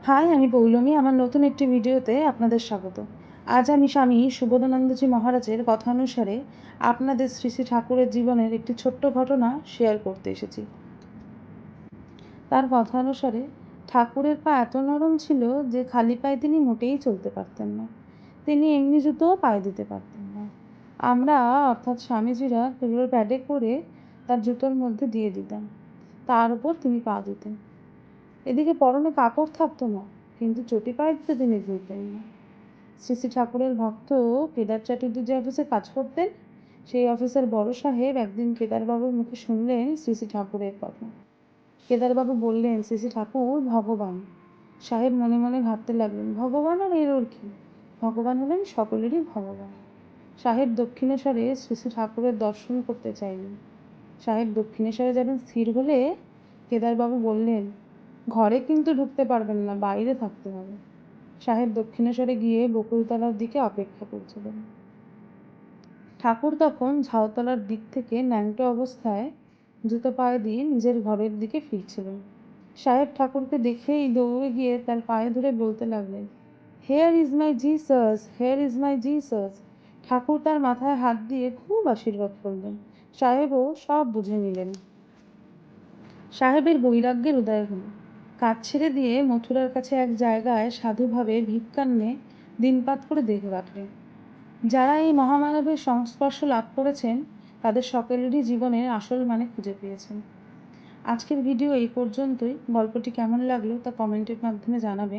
High, আমি পৌলমী। আমার নতুন একটি ভিডিওতে আপনাদের স্বাগত। আজ আমি স্বামী সুবোধানন্দজি মহারাজের কথা অনুসারে আপনাদের শ্রী শ্রী ঠাকুরের জীবনের একটি ছোট্ট ঘটনা শেয়ার করতে এসেছি। তার কথা অনুসারে ঠাকুরের পা এত নরম ছিল যে খালি পায়ে তিনি মোটেই চলতে পারতেন না। তিনি এমনি জুতোও পায়ে দিতে পারতেন না। আমরা অর্থাৎ স্বামীজিরা সেগুলোর প্যাডে করে তার জুতোর মধ্যে দিয়ে দিতাম, তার উপর তিনি পা দিতেন। এদিকে পরনে কাপড় থাকতো না, কিন্তু চটি পায়ে দিতে তিনি ভুলতেন না। শ্রী শ্রী ঠাকুরের ভক্ত কেদার চ্যাটার্জি যে অফিসে কাজ করতেন, সেই অফিসের বড় সাহেব একদিন কেদারবাবুর মুখে শুনলেন শ্রী শ্রী ঠাকুরের কথা। কেদারবাবু বললেন, শ্রী শ্রী ঠাকুর ভগবান। সাহেব মনে মনে ভাবতে লাগলেন, ভগবান আর এর ওর কি? ভগবান হলেন সকলেরই ভগবান। সাহেব দক্ষিণেশ্বরে শ্রী শ্রী ঠাকুরের দর্শন করতে চাইলেন। সাহেব দক্ষিণেশ্বরে যাবেন স্থির হলে কেদারবাবু বললেন, ঘরে কিন্তু ঢুকতে পারবেন না, বাইরে থাকতে হবে। সাহেব দক্ষিণেশ্বরে গিয়ে বকুলতলার দিকে অপেক্ষা করছিলেন। ঠাকুর তখন ঝাউতলার দিক থেকে ন্যাংটো অবস্থায় জুতো পায়ে দিয়ে নিজের ঘরের দিকে ফিরছিলেন। সাহেব ঠাকুরকে দেখেই দৌড়ে গিয়ে তার পায়ে ধরে বলতে লাগলেন, here is my Jesus, here is my Jesus. Thakur তার মাথায় হাত দিয়ে খুব আশীর্বাদ করলেন। সাহেবও সব বুঝে নিলেন। সাহেবের বৈরাগ্যের উদয় হল। কাজ ছেড়ে দিয়ে মথুরার কাছে এক জায়গায় সাধুভাবে ভিক্ষান্নে দিনপাত করে দেখে কাটলেন। যারা এই মহামানবের সংস্পর্শ লাভ করেছেন, তাদের সকলেরই জীবনের আসল মানে খুঁজে পেয়েছেন। আজকের ভিডিও এই পর্যন্তই। গল্পটি কেমন লাগলো তা কমেন্টের মাধ্যমে জানাবেন।